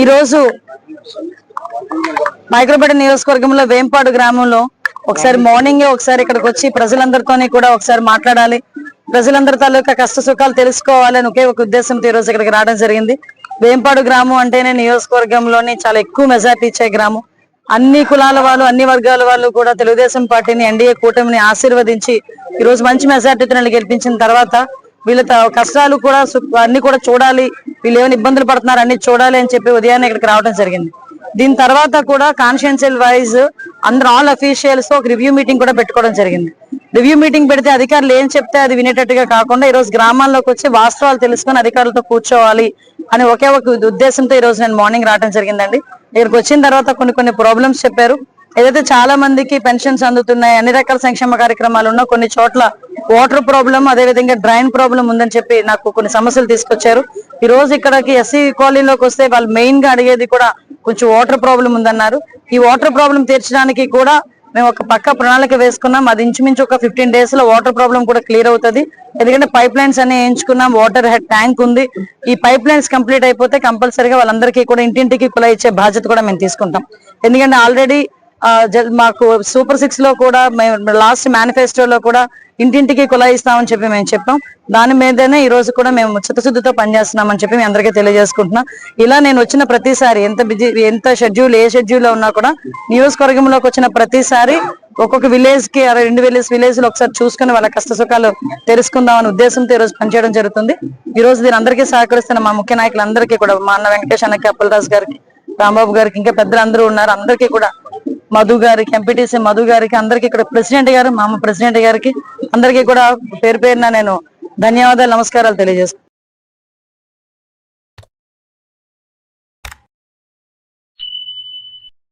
ఈరోజు మైక్రోపేట నియోజకవర్గంలో వేంపాడు గ్రామంలో ఒకసారి మార్నింగ్ ఒకసారి ఇక్కడికి వచ్చి ప్రజలందరితోని కూడా ఒకసారి మాట్లాడాలి, ప్రజలందరి తాలూకా కష్ట సుఖాలు తెలుసుకోవాలని ఒకే ఒక ఉద్దేశంతో ఈ రోజు ఇక్కడికి రావడం జరిగింది. వేంపాడు గ్రామం అంటేనే నియోజకవర్గంలోని చాలా ఎక్కువ మెజార్టీ ఇచ్చే గ్రామం. అన్ని కులాల వాళ్ళు, అన్ని వర్గాల వాళ్ళు కూడా తెలుగుదేశం పార్టీని, ఎన్డీఏ కూటమిని ఆశీర్వదించి ఈ రోజు మంచి మెజార్టీతో గెలిపించిన తర్వాత వీళ్ళ కష్టాలు కూడా అన్ని కూడా చూడాలి, వీళ్ళు ఏమైనా ఇబ్బందులు పడుతున్నారు అన్ని చూడాలి అని చెప్పి ఉదయాన్నే ఇక్కడికి రావడం జరిగింది. దీని తర్వాత కూడా కాన్స్టిట్యుయెన్షియల్ వైజ్ అందరూ ఆల్ అఫీషియల్స్ ఒక రివ్యూ మీటింగ్ కూడా పెట్టుకోవడం జరిగింది. రివ్యూ మీటింగ్ పెడితే అధికారులు ఏం చెప్తే అది వినేటట్టుగా కాకుండా ఈ రోజు గ్రామాల్లోకి వచ్చి వాస్తవాలు తెలుసుకొని అధికారులతో కూర్చోవాలి అని ఒకే ఒక ఉద్దేశంతో ఈ రోజు నేను మార్నింగ్ రావడం జరిగిందండి. ఇక్కడికి వచ్చిన తర్వాత కొన్ని ప్రాబ్లమ్స్ చెప్పారు. ఏదైతే చాలా మందికి పెన్షన్స్ అందుతున్నాయి, అన్ని రకాల సంక్షేమ కార్యక్రమాలు ఉన్నా కొన్ని చోట్ల వాటర్ ప్రాబ్లం, అదేవిధంగా డ్రైన్ ప్రాబ్లం ఉందని చెప్పి నాకు కొన్ని సమస్యలు తీసుకొచ్చారు. ఈ రోజు ఇక్కడికి ఎస్సీ కాలనీలోకి వస్తే వాళ్ళు మెయిన్ గా అడిగేది కూడా కొంచెం వాటర్ ప్రాబ్లం ఉందన్నారు. ఈ వాటర్ ప్రాబ్లం తీర్చడానికి కూడా మేము ఒక పక్క ప్రణాళిక వేసుకున్నాం. అది ఇంచుమించు ఒక 15 days లో వాటర్ ప్రాబ్లం కూడా క్లియర్ అవుతుంది. ఎందుకంటే పైప్ లైన్స్ అన్ని వేయించుకున్నాం, వాటర్ హెడ్ ట్యాంక్ ఉంది. ఈ పైప్ లైన్స్ కంప్లీట్ అయిపోతే కంపల్సరీగా వాళ్ళందరికీ కూడా ఇంటింటికి కుళాయి ఇచ్చే బాధ్యత కూడా మేము తీసుకుంటాం. ఎందుకంటే ఆల్రెడీ మాకు సూపర్ 6 లో కూడా మేము లాస్ట్ మేనిఫెస్టోలో కూడా ఇంటింటికి కుళాయి ఇస్తామని చెప్పి మేము చెప్పాం. దాని మీదనే ఈ రోజు కూడా మేము చిత్తశుద్ధితో పనిచేస్తున్నామని చెప్పి మీ అందరికీ తెలియజేసుకుంటున్నాం. ఇలా నేను వచ్చిన ప్రతిసారి ఎంత షెడ్యూల్ ఏ షెడ్యూల్లో ఉన్నా కూడా నియోజకవర్గంలోకి వచ్చిన ప్రతిసారి ఒక్కొక్క విలేజ్ కి 2 విలేజ్ లో ఒకసారి చూసుకుని వాళ్ళ కష్ట సుఖాలు తెలుసుకుందామనే ఉద్దేశంతో ఈ రోజు పనిచేయడం జరుగుతుంది. ఈ రోజు దీని అందరికీ సహకరిస్తున్న మా ముఖ్య నాయకులందరికీ కూడా, మా అన్న వెంకటేష్ అన్నకి, అప్పలరాజు గారికి, రాంబాబు గారికి, ఇంకా పెద్దలందరూ ఉన్నారు, అందరికీ కూడా, మధు గారికి, ఎంపీటీసీ మధు గారికి, అందరికి, ఇక్కడ ప్రెసిడెంట్ గారు, మా ప్రెసిడెంట్ గారికి అందరికీ కూడా పేరు పేరున నేను ధన్యవాదాలు, నమస్కారాలు తెలియజేస్తాను.